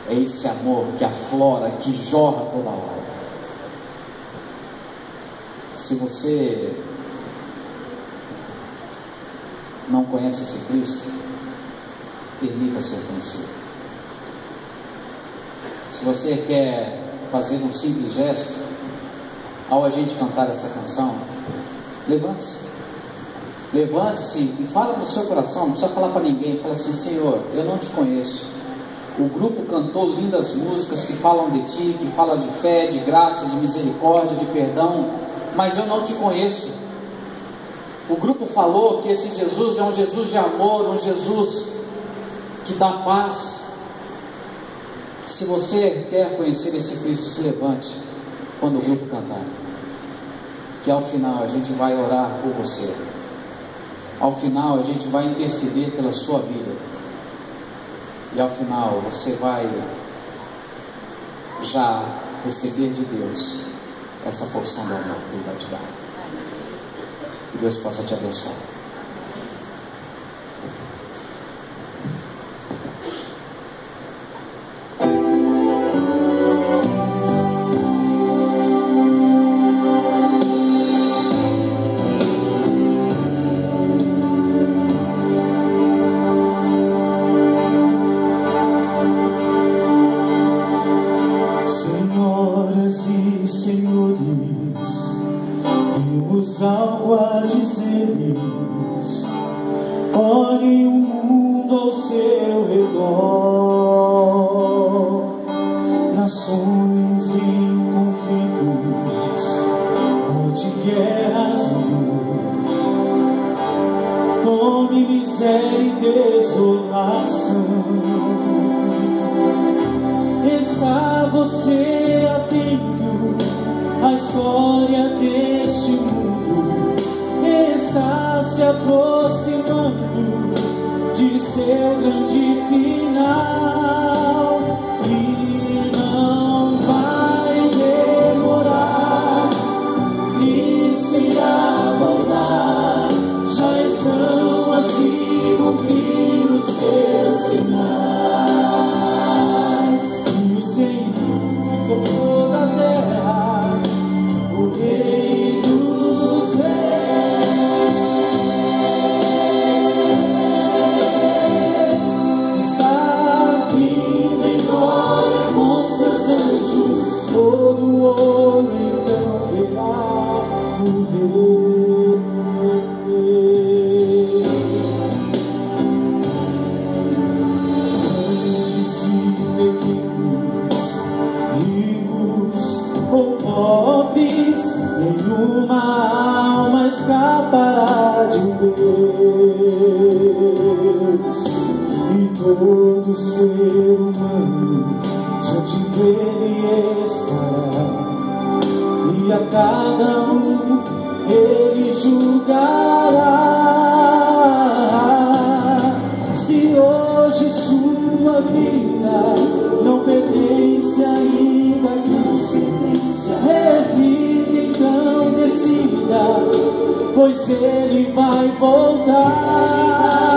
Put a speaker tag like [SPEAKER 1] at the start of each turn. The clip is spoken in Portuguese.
[SPEAKER 1] É esse amor que aflora, que jorra toda hora. Se você não conhece esse Cristo, permita ser conhecido. Se você quer fazer um simples gesto, ao a gente cantar essa canção, levante-se. Levante-se e fala no seu coração, não precisa falar para ninguém. Fala assim: Senhor, eu não te conheço. O grupo cantou lindas músicas que falam de Ti, que falam de fé, de graça, de misericórdia, de perdão, mas eu não te conheço. O grupo falou que esse Jesus é um Jesus de amor, um Jesus que dá paz. Se você quer conhecer esse Cristo, se levante quando o grupo cantar, que ao final a gente vai orar por você. Ao final a gente vai interceder pela sua vida. E ao final você vai já receber de Deus essa porção do amor que Ele vai te dar. Que Deus possa te abençoar.
[SPEAKER 2] Olhe o mundo ao seu redor, nações em conflitos, onde guerras e dor, fome, miséria e desolação. Está você atento à história deste mundo? Está se aproximando de seu grande final, e não vai demorar. Cristo irá voltar, já estão a se cumprir os seus sinais. E o Senhor tocou da terra, o Rei dos Reis. Todo homem então verá o Rei. Grandes e pequenos, ricos ou pobres, nenhuma alma escapará de Deus. E todo ser humano diante dele estará, e a cada um ele julgará. Se hoje sua vida não pertence ainda a Cristo, revida, então decida, pois ele vai voltar.